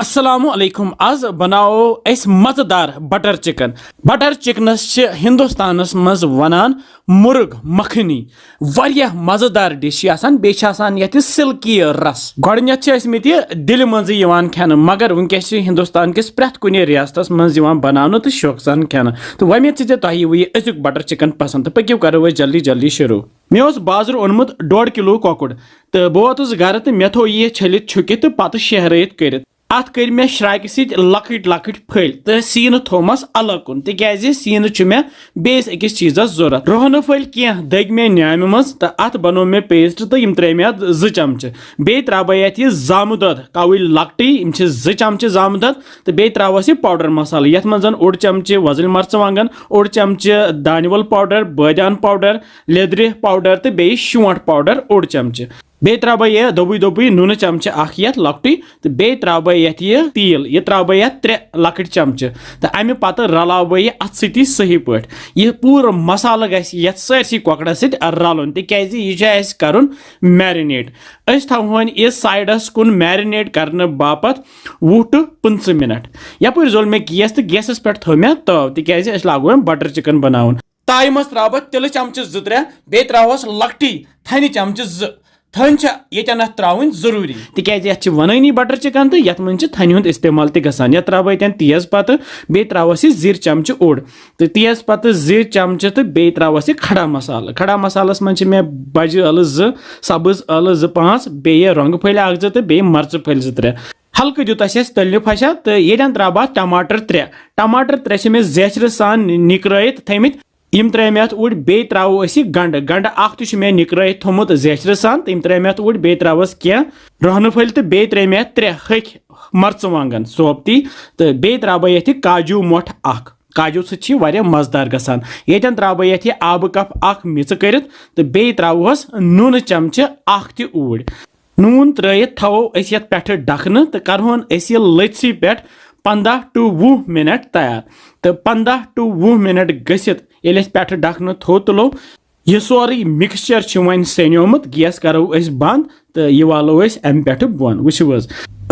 अस्सलामु अलैकुम आज बनाओ अस मजेदार बटर चिकन। बटर चिकनस हिंदुस्तानस मज वनान मुर्ग मखनी वारिया मजेदार डिश बे सिल्की रस गोडनेथ दिल मज खेन मगर वनकस हिंदुस्तान किस प्रेथ कुन रियासतस मज बनाने तो शौक सान खेन तो वमेद तुह अजुक बटर चिकन पसंद तो पक्यू करो जल्दी जल्दी शुरू। मे बाजार ओनमुत 1.5 किलो कौकुड़ तो बह वोतुस घर तो मे थो यह छलित छुकित तो पत शहरत कर अत कर मे श्राइक सत लकट लकट फल तो सीन थोमस अलग कुन तिज सीन मे बेस अकिस चीजस जरूरत रोहन फल कह दग मे न्याम मज तो अत बनो मे पेस्ट तो त्रे मे 2 चमच बे त्रा यह जामु दद कवि लकट 2 चमच जामु दद तो बे त्रस यह पाउडर मसाल ये मज 1 चमच वजल मर्चवांगन 1 चमच दानवल पाउडर बदान पाउडर लेदर पाउडर तो बे शोंठ पाउडर 1 चमच बे त्र यह दोबी नून चमच ये लकट तो बे त्र यह तेल यह त्र यह 3 लकट चमच तो अमे पत रलाव यह अत सती सही पे यह पूर मसाल गि सरसी कौकड़स सत रलन तिज यह कर मैरिनेट थवन यह साइडस कुन मैरिनेट करने बापत 20 to 25 मिनट यप जोल मे गैस तो गैसस पे थो मे तव तिज लागो बटर चिकन बनावन ताई मज त्र तिल चमच 2-3 बे त्रस लकट थन चमच 2 थन ये त्रावन जरूरी तिज वनानी बटर चिकन तो ये मन थन हुंद इस्तेमाल तक त्र तेज पत बे त्रस जीर चमच ओड तो तेज पत जीर चमच तो बे त्रस खड़ा मसालस मन मे बज अल 2 सब्ज अल 2-5 बे रंग फल 1-2 तो बे मर्च फल 2-3 हल्क दुत तलने फशा तो ये त्र टमाटर 3 मे जैचर सान निकरत थमित यम त्रे मे उड़ बे त्रो गंड अख तो मे निकरत थोमुत जैचर सान तम त्रे मे उड़ बे त्रस कह रोहन फल तो बे त्रे मे 3 हक मर्चवांगन सोबती तो बे त्र ये काजू मोठ अख काजू सह मजेदार गसान ये त्र ये आब कप अख मिच कर तो बे त्रस नून चमच अख तूड़ नून त्रत थवो पे डखन तो करहोन लथसी पे 15 to 20 मिनट तैयार तो 15 to 20 मिनट गसित ये पे डखन थो तुलो यह सोरी मिक्सचर वन सनोमुत गैस करो बंद तो यह वालो अम पे बोन वुच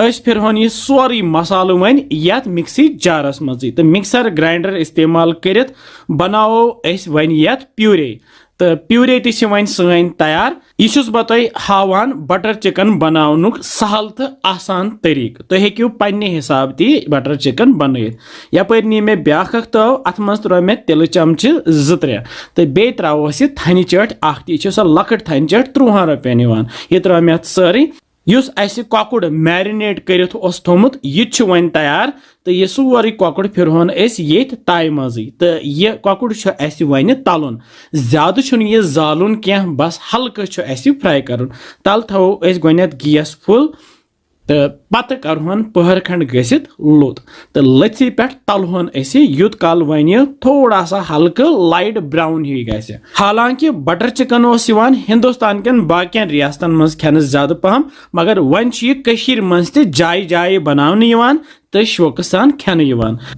फिरहन यह सोरी मसाल वन ये मिक्सी जारस मज तो मिक्सर ग्राइंडर इस्तेमाल कर बनाओ वन ये प्यूरे तो प्यूरे वन सन तैयार यह बह तुम हावान बटर चिकन बनानुक सहल तो आसान तरीक तो हेक्यू पन्ने हिसाब ती बटर चिकन बनत यपर नी मे ब्याख तव अत मज त्रो मे तिल चमच 2-3 तो बे त्रस यह थन चट अख यह सो लकट थन चट 30 रुपयन यह त्रो मे सारी युस कौकुड़ मैरिनेट कर थोमुत यह वन तैयार तो यह सोरी कौकुड़ फिरहोन ये ताई मजी तो यह कौकुड़ वन तलन ज्यादा यह जालुन कह बस हल्क फ्राई कर तल थो गोनेथ गैस फुल तो पत करहन पहर खंड गसित लुत तो लथसी पे तलहन युत कल वन थोड़ा सा हल्क लाइट ब्राउन ही गि हालांकि बटर चिकन हिंदुस्तान के बाकियन रियासतन मज खेन ज्यादा पहम मगर वन मज जाय जाय बनाने तो शौक सान खेन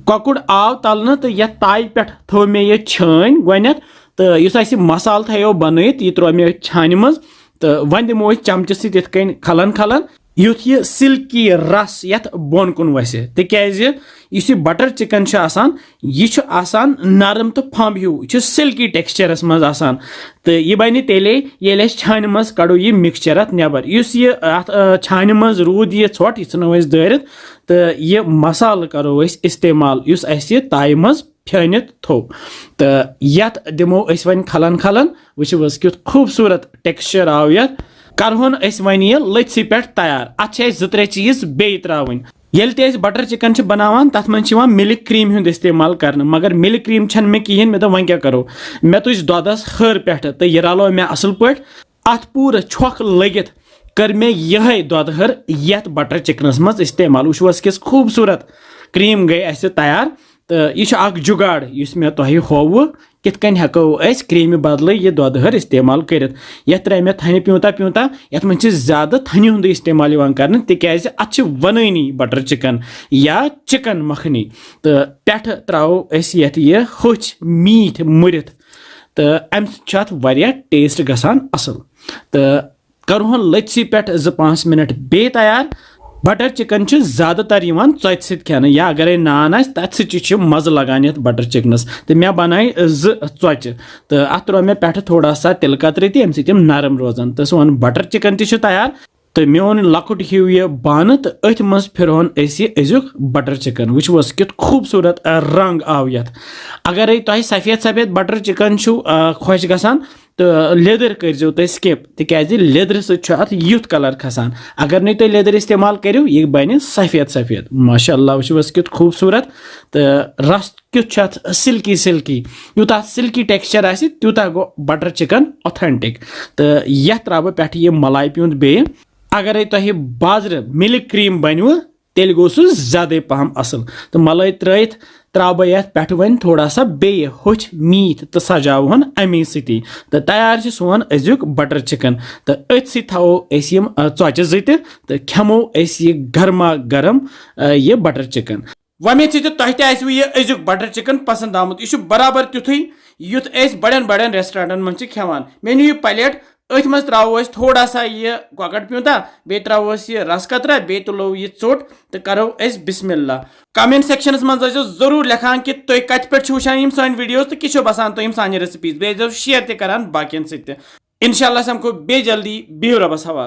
कौकुड़ आव तलन तो यह ताई पे थो मे यह छान गोनेथ तो इस मसाल थो बनत यह त्रो मे छान मज तो वन दिमो चमच सत खलन खलन युथ यह सिल्की रस ये बोन कुन वस तिज बटर चिकन यह नरम तो फम हूँ यह सिल्की टेक्सचरस मज तो यह बन तेले ये छान मज कड़ो यह मिक्सचर अत नबर यह छान मज रूद यह ोट यह नो दारित तो यह मसाल करो इस्तेमाल ताई मज फेनित थो तो ये दिमो वन खलन खलन वुच क्युत खूबसूरत टेक्सचर आव ये करहोन वन यह लथसी पे तैयार अत 2-3 चीज बे त्रावन येल ते बटर चिकन बनावान तथ मज मिल्क क्रीम हुंद इस्तेमाल कर मगर मिल्क क्रीम छन मे कहें मे वन क्या करो मे तुज दोदस हर पे तो यह रलो मे असल पे अत पूर छक लगित कर मे यह दोदहर ये बटर चिकनस मज इस्तेमाल वुच किस खूबसूरत क्रीम गई तैयार तो यह जुगाड़ इस मे तुह होव कित कन हेको क्रीम बदल यह दोदहर इस्तेमाल कर त्रे मे थन प्यूता ये मज ज्यादा थन हुंद इस्तेमाल कर तिज अत वनानी बटर चिकन या चिकन मखनी तो पे त्रो यह होच मीठ मुरित तो अम वारिया टेस्ट गसान असल तो करहोन लथसी पे 2-5 मिनट बे तैयार बटर चिकन ज्यादा तर षट सत खेन या अगर नान आस तथ सत मज़ लगान ये बटर चिकनस तो मे बनाए ज़् तो अत त्रो मे पे थोड़ा सा तिल कतरे तम सम नरम रोजान तो सोन बटर चिकन तैयार तो मे ओन लकुट हिव यह बान तो अथ मज फिरहन अजुक बटर चिकन वुस कि खूबसूरत रंग आव ये अगर तुम सफ़ेद सफ़ेद बटर चिकन खुश गसान तो लेदर करो तुम स्किप तिज लेदर सत युथ कलर खसान अगर नहीं तुम लेदर इस्तेमाल करो यह बन सफ़ेद सफ़ेद माशाअल्लाह वुस कि खूबसूरत तो रस क्युत सिल्की सिल्की यूत सिल्की टेक्सचर आसि तूता गो बटर चिकन ऑथेंटिक तो यह त्रा पे यह मलाई पिंद बे अगर तुम बाजर मिल्क क्रीम बनव तेल गो सह ज्यादा पहम असल तो मलाई त्रा बह ये पे वन थोड़ा सा बे होच मीट तो सजावन अमे सती तो तैयार सोन अजुक बटर चिकन तो अथ सो षोचि ज़ तो खेमो यह गर्मा गर्म यह बटर चिकन वमेद तुम यह अजुक बटर चिकन पसंद आमुत यह बराबर तिथु युथ बड़न बड़न रेस्टोरेंटन मन खेवान मे नी प्लेट अथ मज त्रो थोड़ा सा यह कॉकट प्यूंता बे त्रो यह रस कतरा बे तुलो यह चोट तो करो बिस्मिल्ला कमेंट सेक्शन मज जरूर लिखान कि तुम कत पे वुचान सान वीडियोस तो किस बसान तुम सान रेसिपीज बे शेयर तक बाकियन सत इंशाल्लाह समखो बे जल्दी बिहु रबस हवाल।